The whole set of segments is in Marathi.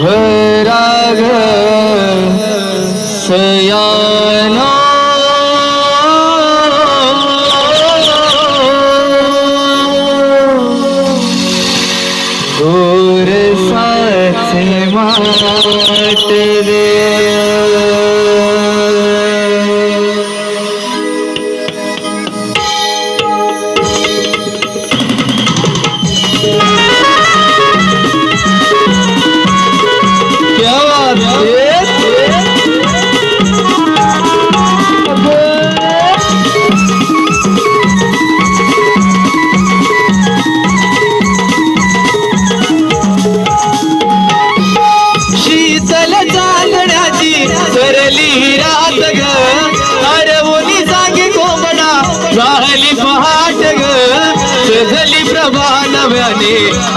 वराग शयानो दूर साथ माट दे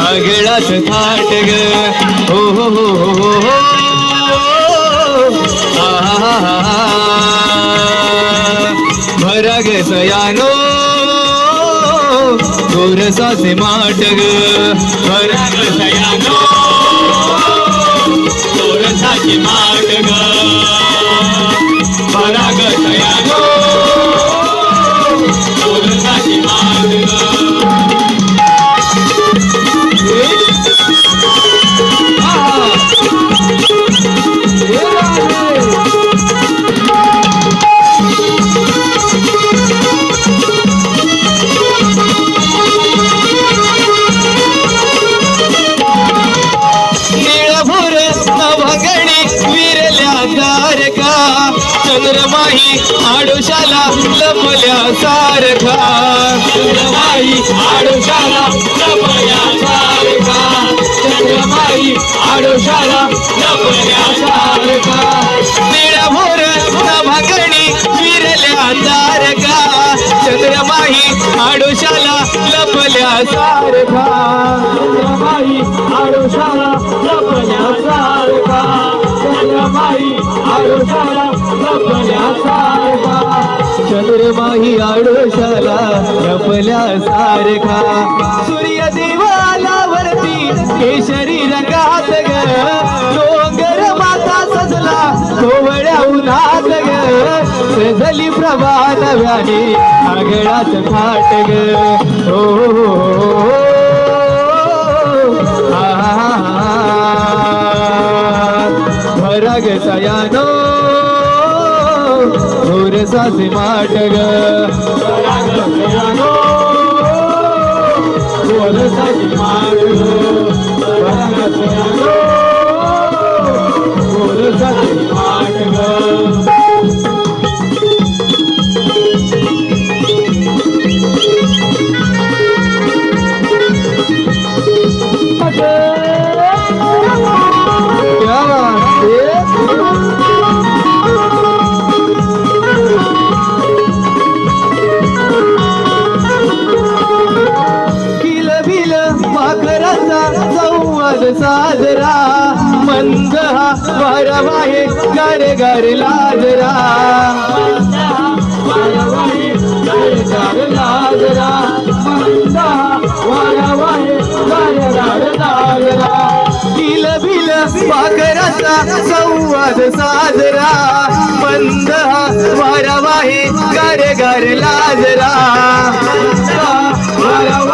आगळात थाट ग हो हो हो हो हो भराग सयानो गोरसाचे माट ग भराग सयानो गोरसाचे माट ग भराग सयानो गोरसाचे माट ग चंद्रमाही आडोशाला लपल्या सारखा चंद्रमाही आडोशाला लपल्या सारखा चंद्रमाही आडोशाला लपल्या सारखा निळ्या भोर भागणी विरल्या तारका चंद्रमाही आडोशाला लपल्या सारखा चंद्रमाही आडोशाला लपल्या सारखा चंद्रमाही आडोशाला लपल्या सारखा चंद्रमाही आडोशाला लपल्या सारखा सूर्य देवालावरती केशरी रंगात ग डोंगर माता सजला कोवळ्या उन्हात ग सजली प्रभा नव्याने आगळात थाट ग हो भराग सयानो गोरसाचे माट ग भराग सयानो गोरसाचे माट ग भराग सयानो गोरसाचे माट ग साजरा मंद हा वारवाहे गारे गारे लाजरा मंद हा वारवाहे गारे गारे लाजरा मंद हा वारवाहे गारे गारे लाजरा किल बिल पाखराचा संवाद साजरा मंद हा वारवाहे गारे गारे लाजरा मंद हा